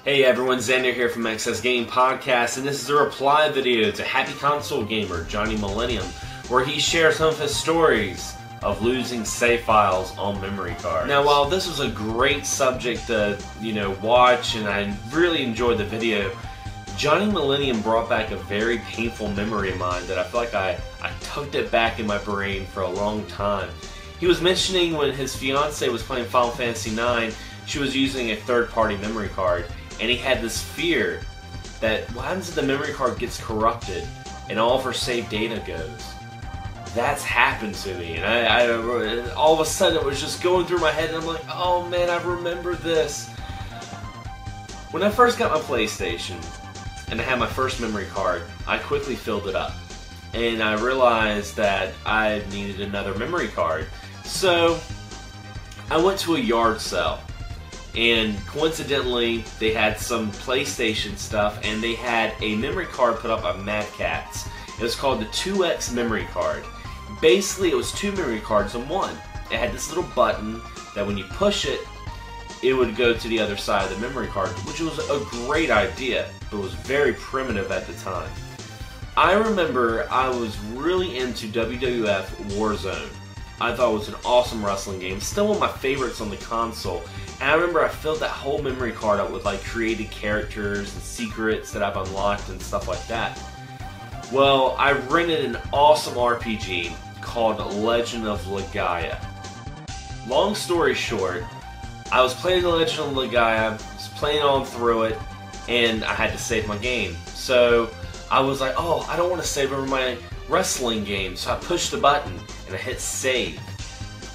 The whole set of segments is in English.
Hey everyone, Xander here from Access Game Podcast, and this is a reply video to Happy Console Gamer Johnny Millennium, where he shares some of his stories of losing save files on memory cards. Now, while this was a great subject to, watch, and I really enjoyed the video, Johnny Millennium brought back a very painful memory of mine that I feel like I tucked it back in my brain for a long time. He was mentioning when his fiance was playing Final Fantasy IX, she was using a third-party memory card, and he had this fear that what happens if the memory card gets corrupted and all of her saved data goes? That's happened to me, and I all of a sudden it was just going through my head, and I'm like, oh man, I remember this. When I first got my PlayStation and I had my first memory card, I quickly filled it up, and I realized that I needed another memory card. So I went to a yard sale, and coincidentally they had some PlayStation stuff, and they had a memory card put up by Mad Catz. It was called the 2X memory card. Basically it was two memory cards in one. It had this little button that when you push it, it would go to the other side of the memory card, which was a great idea, but was very primitive at the time. I remember I was really into WWF Warzone. I thought it was an awesome wrestling game, still one of my favorites on the console. And I remember I filled that whole memory card up with like created characters and secrets that I've unlocked and stuff like that. Well, I rented an awesome RPG called Legend of Legaia. Long story short, I was playing the Legend of Legaia, was playing on through it, and I had to save my game. So I was like, oh, I don't want to save over my wrestling game. So I pushed the button and I hit save.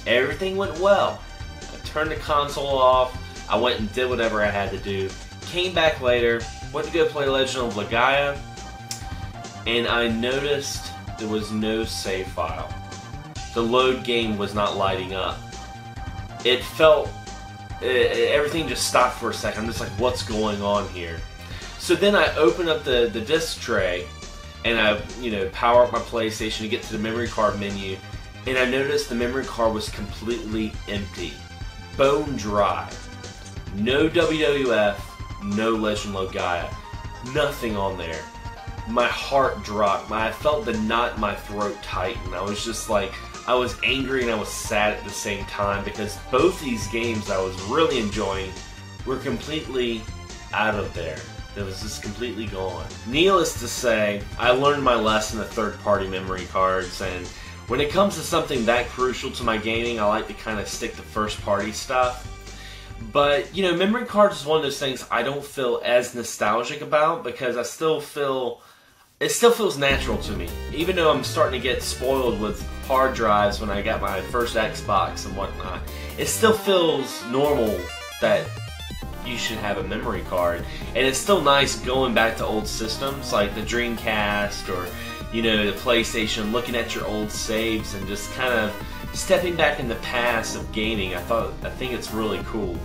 Everything went well. I turned the console off. I went and did whatever I had to do. Came back later, went to go play Legend of Legaia, and I noticed there was no save file. The load game was not lighting up. It felt, everything just stopped for a second. I'm just like, what's going on here? So then I open up the disc tray, and I, power up my PlayStation to get to the memory card menu, and I noticed the memory card was completely empty. Bone dry. No WWF, no Legend of Legaia. Nothing on there. My heart dropped. I felt the knot in my throat tighten. I was just like, I was angry and I was sad at the same time, because both these games I was really enjoying were completely out of there. It was just completely gone. Needless to say, I learned my lesson of third-party memory cards, and when it comes to something that crucial to my gaming, I like to kind of stick to first-party stuff. But, memory cards is one of those things I don't feel as nostalgic about, because I still feel, it still feels natural to me. Even though I'm starting to get spoiled with hard drives when I got my first Xbox and whatnot, it still feels normal that you should have a memory card. And it's still nice going back to old systems like the Dreamcast or, the PlayStation, looking at your old saves and just kind of stepping back in the past of gaming. I think it's really cool.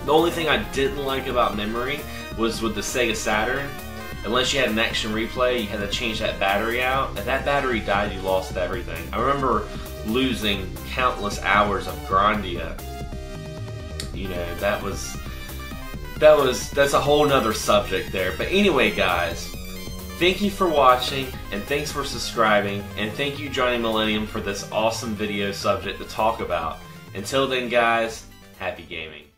The only thing I didn't like about memory was with the Sega Saturn. Unless you had an action replay, you had to change that battery out. If that battery died, you lost everything. I remember losing countless hours of Grandia. That's a whole nother subject there. But anyway, guys, thank you for watching, and thanks for subscribing, and thank you, Johnny Millennium, for this awesome video subject to talk about. Until then, guys, happy gaming.